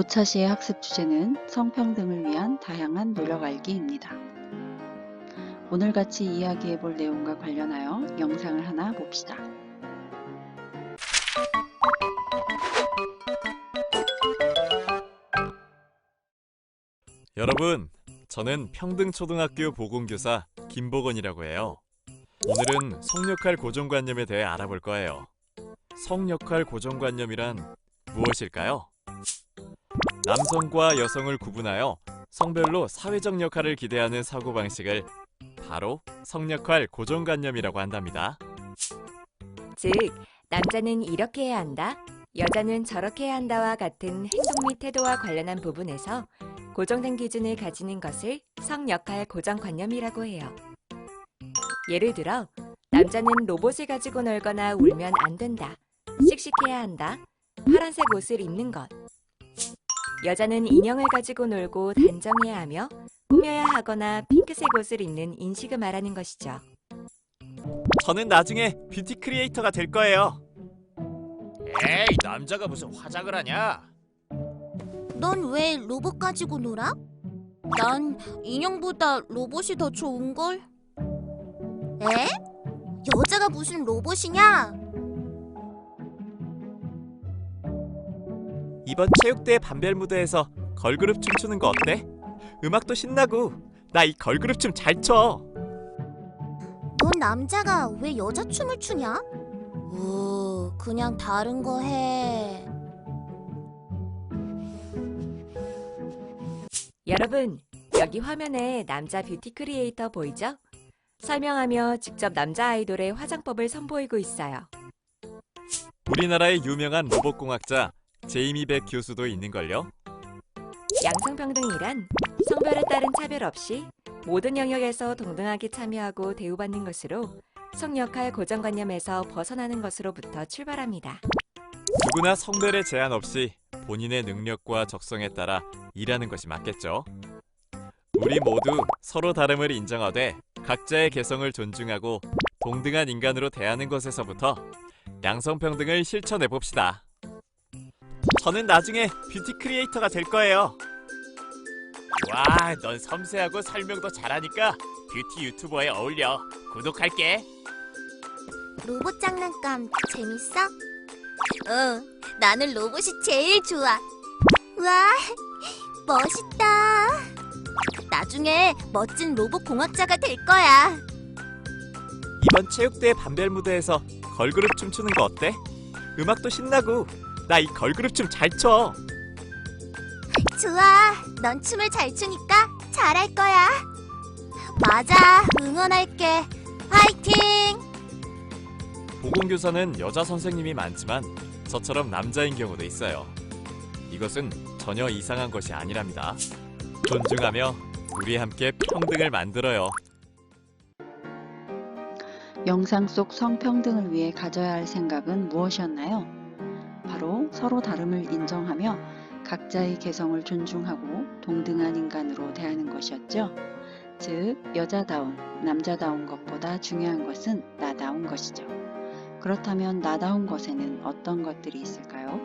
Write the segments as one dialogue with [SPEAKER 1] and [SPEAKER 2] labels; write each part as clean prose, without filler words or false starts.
[SPEAKER 1] 고차시의 학습 주제는 성평등을 위한 다양한 노력 알기입니다. 오늘 같이 이야기해 볼 내용과 관련하여 영상을 하나 봅시다.
[SPEAKER 2] 여러분, 저는 평등초등학교 보건교사 김보건이라고 해요. 오늘은 성역할 고정관념에 대해 알아볼 거예요. 성역할 고정관념이란 무엇일까요? 남성과 여성을 구분하여 성별로 사회적 역할을 기대하는 사고방식을 바로 성역할 고정관념이라고 한답니다.
[SPEAKER 3] 즉, 남자는 이렇게 해야 한다, 여자는 저렇게 해야 한다와 같은 행동 및 태도와 관련한 부분에서 고정된 기준을 가지는 것을 성역할 고정관념이라고 해요. 예를 들어, 남자는 로봇을 가지고 놀거나 울면 안 된다, 씩씩해야 한다, 파란색 옷을 입는 것. 여자는 인형을 가지고 놀고 단정해야 하며 꾸며야 하거나 핑크색 옷을 입는 인식을 말하는 것이죠.
[SPEAKER 2] 저는 나중에 뷰티 크리에이터가 될 거예요. 에이, 남자가 무슨 화장을 하냐?
[SPEAKER 4] 넌 왜 로봇 가지고 놀아? 난 인형보다 로봇이 더 좋은걸? 에? 여자가 무슨 로봇이냐?
[SPEAKER 2] 이번 체육대회 반별 무대에서 걸그룹 춤추는 거 어때? 음악도 신나고 나 이 걸그룹 춤 잘 춰.
[SPEAKER 4] 넌 남자가 왜 여자 춤을 추냐? 그냥 다른 거 해.
[SPEAKER 3] 여러분, 여기 화면에 남자 뷰티 크리에이터 보이죠? 설명하며 직접 남자 아이돌의 화장법을 선보이고 있어요.
[SPEAKER 2] 우리나라의 유명한 로봇공학자 제이미 백 교수도 있는걸요.
[SPEAKER 3] 양성평등이란 성별에 따른 차별 없이 모든 영역에서 동등하게 참여하고 대우받는 것으로 성역할 고정관념에서 벗어나는 것으로부터 출발합니다.
[SPEAKER 2] 누구나 성별에 제한 없이 본인의 능력과 적성에 따라 일하는 것이 맞겠죠. 우리 모두 서로 다름을 인정하되 각자의 개성을 존중하고 동등한 인간으로 대하는 것에서부터 양성평등을 실천해 봅시다. 저는 나중에 뷰티 크리에이터가 될 거예요. 와, 넌 섬세하고 설명도 잘하니까 뷰티 유튜버에 어울려. 구독할게.
[SPEAKER 4] 로봇 장난감 재밌어? 응, 나는 로봇이 제일 좋아. 와, 멋있다. 나중에 멋진 로봇 공학자가 될 거야.
[SPEAKER 2] 이번 체육대회 반별 무대에서 걸그룹 춤추는 거 어때? 음악도 신나고 나 이 걸그룹 춤 잘 춰.
[SPEAKER 4] 좋아, 넌 춤을 잘 추니까 잘할 거야. 맞아, 응원할게. 화이팅!
[SPEAKER 2] 보건교사는 여자 선생님이 많지만 저처럼 남자인 경우도 있어요. 이것은 전혀 이상한 것이 아니랍니다. 존중하며 우리 함께 평등을 만들어요.
[SPEAKER 1] 영상 속 성평등을 위해 가져야 할 생각은 무엇이었나요? 바로 서로 다름을 인정하며 각자의 개성을 존중하고 동등한 인간으로 대하는 것이었죠. 즉, 여자다운, 남자다운 것보다 중요한 것은 나다운 것이죠. 그렇다면 나다운 것에는 어떤 것들이 있을까요?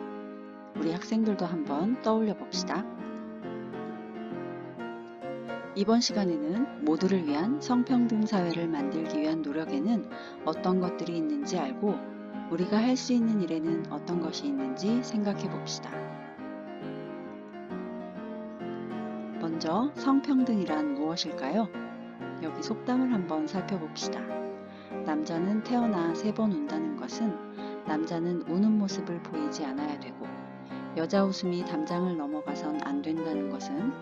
[SPEAKER 1] 우리 학생들도 한번 떠올려 봅시다. 이번 시간에는 모두를 위한 성평등 사회를 만들기 위한 노력에는 어떤 것들이 있는지 알고 우리가 할 수 있는 일에는 어떤 것이 있는지 생각해 봅시다. 먼저 성평등이란 무엇일까요? 여기 속담을 한번 살펴봅시다. 남자는 태어나 3번 운다는 것은 남자는 우는 모습을 보이지 않아야 되고 여자 웃음이 담장을 넘어가선 안 된다는 것은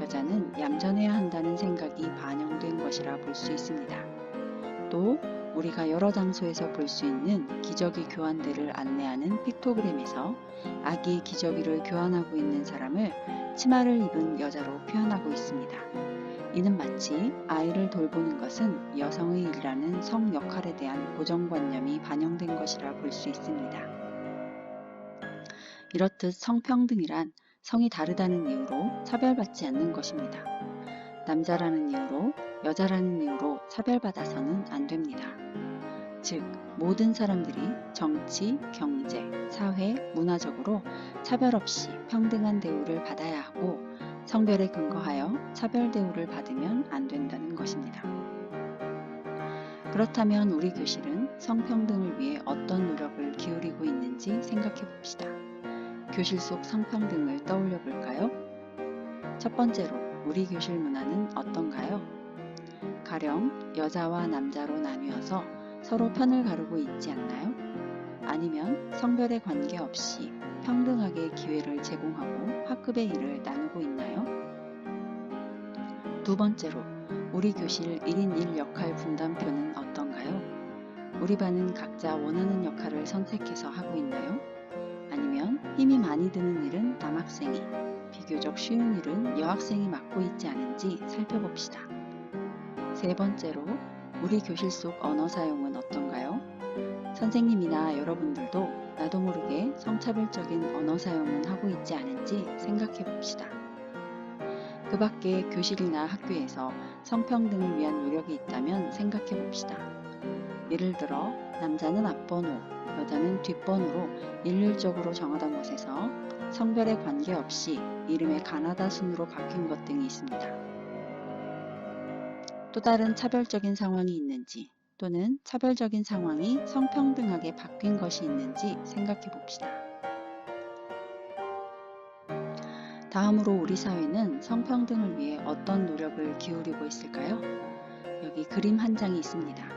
[SPEAKER 1] 여자는 얌전해야 한다는 생각이 반영된 것이라 볼 수 있습니다. 또 우리가 여러 장소에서 볼 수 있는 기저귀 교환대를 안내하는 픽토그램에서 아기 기저귀를 교환하고 있는 사람을 치마를 입은 여자로 표현하고 있습니다. 이는 마치 아이를 돌보는 것은 여성의 일이라는 성 역할에 대한 고정관념이 반영된 것이라 볼 수 있습니다. 이렇듯 성평등이란 성이 다르다는 이유로 차별받지 않는 것입니다. 남자라는 이유로, 여자라는 이유로 차별받아서는 안 됩니다. 즉 모든 사람들이 정치, 경제, 사회, 문화적으로 차별 없이 평등한 대우를 받아야 하고 성별에 근거하여 차별 대우를 받으면 안 된다는 것입니다. 그렇다면 우리 교실은 성평등을 위해 어떤 노력을 기울이고 있는지 생각해 봅시다. 교실 속 성평등을 떠올려 볼까요? 첫 번째로 우리 교실 문화는 어떤가요? 가령 여자와 남자로 나뉘어서 서로 편을 가르고 있지 않나요? 아니면 성별에 관계없이 평등하게 기회를 제공하고 학급의 일을 나누고 있나요? 두 번째로 우리 교실 1인 1 역할 분담표는 어떤가요? 우리 반은 각자 원하는 역할을 선택해서 하고 있나요? 아니면 힘이 많이 드는 일은 남학생이, 비교적 쉬운 일은 여학생이 맡고 있지 않은지 살펴봅시다. 세 번째로 우리 교실 속 언어 사용은 어떤가요? 선생님이나 여러분들도 나도 모르게 성차별적인 언어 사용은 하고 있지 않은지 생각해 봅시다. 그 밖에 교실이나 학교에서 성평등을 위한 노력이 있다면 생각해 봅시다. 예를 들어 남자는 앞번호, 여자는 뒷번호로 일률적으로 정하던 것에서 성별에 관계없이 이름의 가나다 순으로 바뀐 것 등이 있습니다. 또 다른 차별적인 상황이 있는지 또는 차별적인 상황이 성평등하게 바뀐 것이 있는지 생각해 봅시다. 다음으로 우리 사회는 성평등을 위해 어떤 노력을 기울이고 있을까요? 여기 그림 한 장이 있습니다.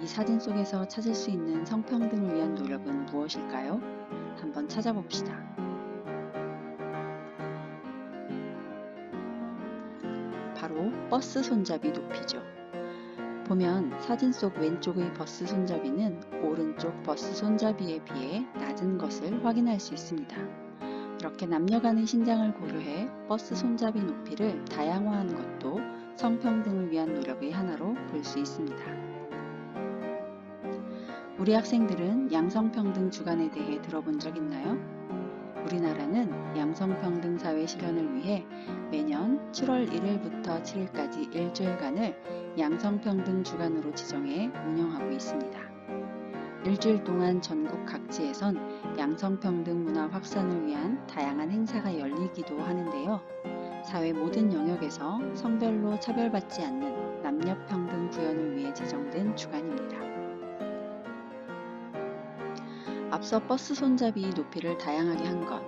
[SPEAKER 1] 이 사진 속에서 찾을 수 있는 성평등을 위한 노력은 무엇일까요? 한번 찾아봅시다. 바로 버스 손잡이 높이죠. 보면 사진 속 왼쪽의 버스 손잡이는 오른쪽 버스 손잡이에 비해 낮은 것을 확인할 수 있습니다. 이렇게 남녀 간의 신장을 고려해 버스 손잡이 높이를 다양화한 것도 성평등을 위한 노력의 하나로 볼 수 있습니다. 우리 학생들은 양성평등 주간에 대해 들어본 적 있나요? 우리나라는 양성평등 사회 실현을 위해 매년 7월 1일부터 7일까지 일주일간을 양성평등 주간으로 지정해 운영하고 있습니다. 일주일 동안 전국 각지에선 양성평등 문화 확산을 위한 다양한 행사가 열리기도 하는데요. 사회 모든 영역에서 성별로 차별받지 않는 남녀평등 구현을 위해 제정된 주간입니다. 앞서 버스 손잡이 높이를 다양하게 한 것,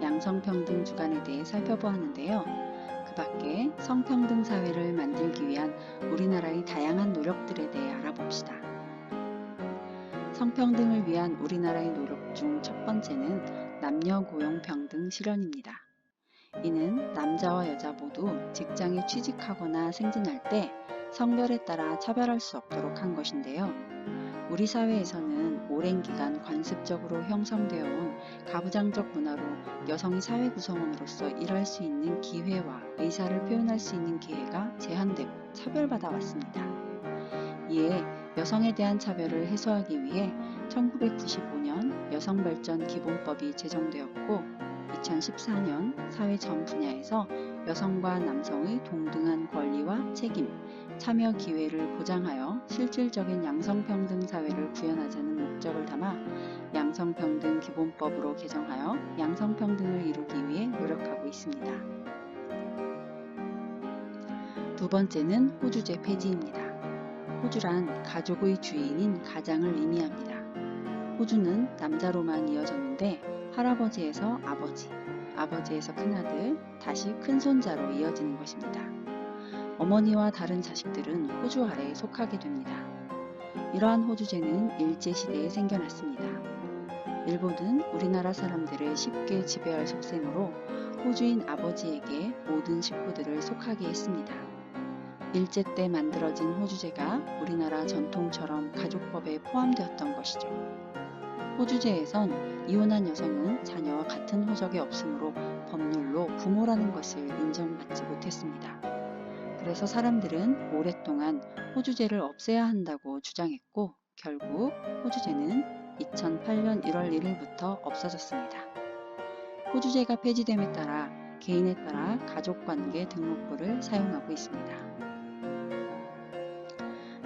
[SPEAKER 1] 양성평등 주간에 대해 살펴보았는데요. 그 밖에 성평등 사회를 만들기 위한 우리나라의 다양한 노력들에 대해 알아봅시다. 성평등을 위한 우리나라의 노력 중 첫 번째는 남녀 고용 평등 실현입니다. 이는 남자와 여자 모두 직장에 취직하거나 승진할 때 성별에 따라 차별할 수 없도록 한 것인데요. 우리 사회에서는 오랜 기간 관습적으로 형성되어 온 가부장적 문화로 여성이 사회 구성원으로서 일할 수 있는 기회와 의사를 표현할 수 있는 기회가 제한되고 차별받아 왔습니다. 이에 여성에 대한 차별을 해소하기 위해 1995년 여성발전기본법이 제정되었고 2014년 사회 전 분야에서 여성과 남성의 동등한 권리와 책임, 참여 기회를 보장하여 실질적인 양성평등 사회를 구현하자는 목적을 담아 양성평등 기본법으로 개정하여 양성평등을 이루기 위해 노력하고 있습니다. 두 번째는 호주제 폐지입니다. 호주란 가족의 주인인 가장을 의미합니다. 호주는 남자로만 이어졌는데 할아버지에서 아버지, 아버지에서 큰아들, 다시 큰손자로 이어지는 것입니다. 어머니와 다른 자식들은 호주 아래에 속하게 됩니다. 이러한 호주제는 일제시대에 생겨났습니다. 일본은 우리나라 사람들을 쉽게 지배할 속셈으로 호주인 아버지에게 모든 식구들을 속하게 했습니다. 일제 때 만들어진 호주제가 우리나라 전통처럼 가족법에 포함되었던 것이죠. 호주제에선 이혼한 여성은 자녀와 같은 호적이 없으므로 법률로 부모라는 것을 인정받지 못했습니다. 그래서 사람들은 오랫동안 호주제를 없애야 한다고 주장했고 결국 호주제는 2008년 1월 1일부터 없어졌습니다. 호주제가 폐지됨에 따라 개인에 따라 가족관계 등록부를 사용하고 있습니다.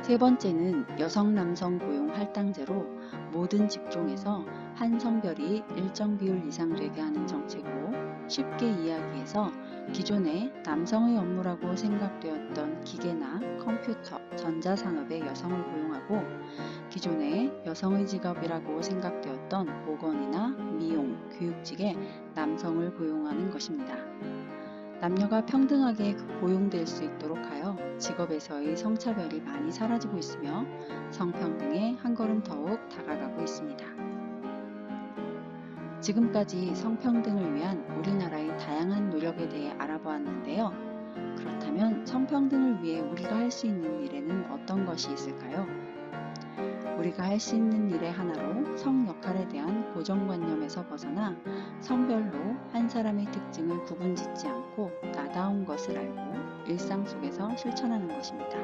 [SPEAKER 1] 세 번째는 여성 남성 고용 할당제로 모든 직종에서 한 성별이 일정 비율 이상 되게 하는 정책으로 쉽게 이야기해서 기존에 남성의 업무라고 생각되었던 기계나 컴퓨터, 전자산업의 여성을 고용하고 기존에 여성의 직업이라고 생각되었던 보건이나 미용, 교육직에 남성을 고용하는 것입니다. 남녀가 평등하게 고용될 수 있도록 하여 직업에서의 성차별이 많이 사라지고 있으며 성평등에 한 걸음 더욱 다가가고 있습니다. 지금까지 성평등을 위한 우리나라의 다양한 노력에 대해 알아보았는데요. 그렇다면 성평등을 위해 우리가 할 수 있는 일에는 어떤 것이 있을까요? 우리가 할 수 있는 일의 하나로 성 역할에 대한 고정관념에서 벗어나 성별로 한 사람의 특징을 구분짓지 않고 나다운 것을 알고 일상 속에서 실천하는 것입니다.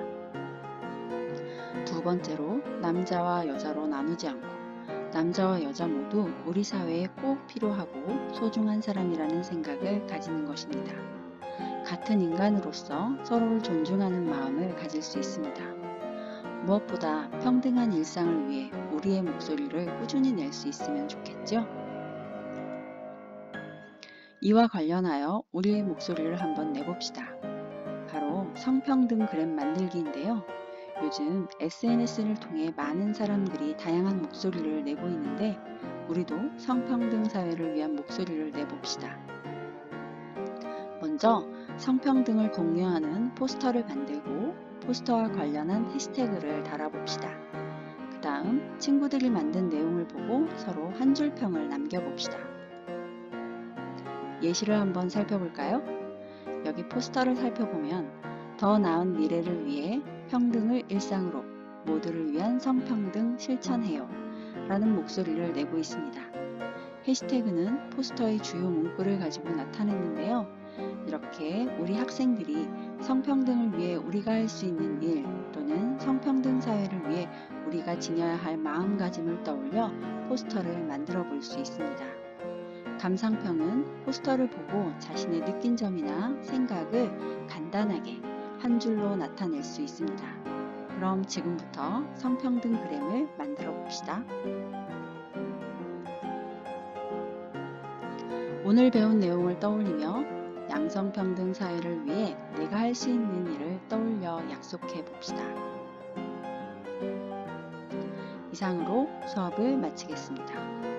[SPEAKER 1] 두 번째로 남자와 여자로 나누지 않고 남자와 여자 모두 우리 사회에 꼭 필요하고 소중한 사람이라는 생각을 가지는 것입니다. 같은 인간으로서 서로를 존중하는 마음을 가질 수 있습니다. 무엇보다 평등한 일상을 위해 우리의 목소리를 꾸준히 낼 수 있으면 좋겠죠? 이와 관련하여 우리의 목소리를 한번 내봅시다. 바로 성평등 그램 만들기인데요. 요즘 SNS를 통해 많은 사람들이 다양한 목소리를 내고 있는데 우리도 성평등 사회를 위한 목소리를 내봅시다. 먼저 성평등을 공유하는 포스터를 만들고 포스터와 관련한 해시태그를 달아봅시다. 그 다음 친구들이 만든 내용을 보고 서로 한 줄 평을 남겨봅시다. 예시를 한번 살펴볼까요? 여기 포스터를 살펴보면 더 나은 미래를 위해 평등을 일상으로 모두를 위한 성평등 실천해요 라는 목소리를 내고 있습니다. 해시태그는 포스터의 주요 문구를 가지고 나타냈는데요. 이렇게 우리 학생들이 성평등을 위해 우리가 할 수 있는 일 또는 성평등 사회를 위해 우리가 지녀야 할 마음가짐을 떠올려 포스터를 만들어 볼 수 있습니다. 감상평은 포스터를 보고 자신의 느낀 점이나 생각을 간단하게 한 줄로 나타낼 수 있습니다. 그럼 지금부터 성평등 그램을 만들어 봅시다. 오늘 배운 내용을 떠올리며 양성평등 사회를 위해 내가 할 수 있는 일을 떠올려 약속해 봅시다. 이상으로 수업을 마치겠습니다.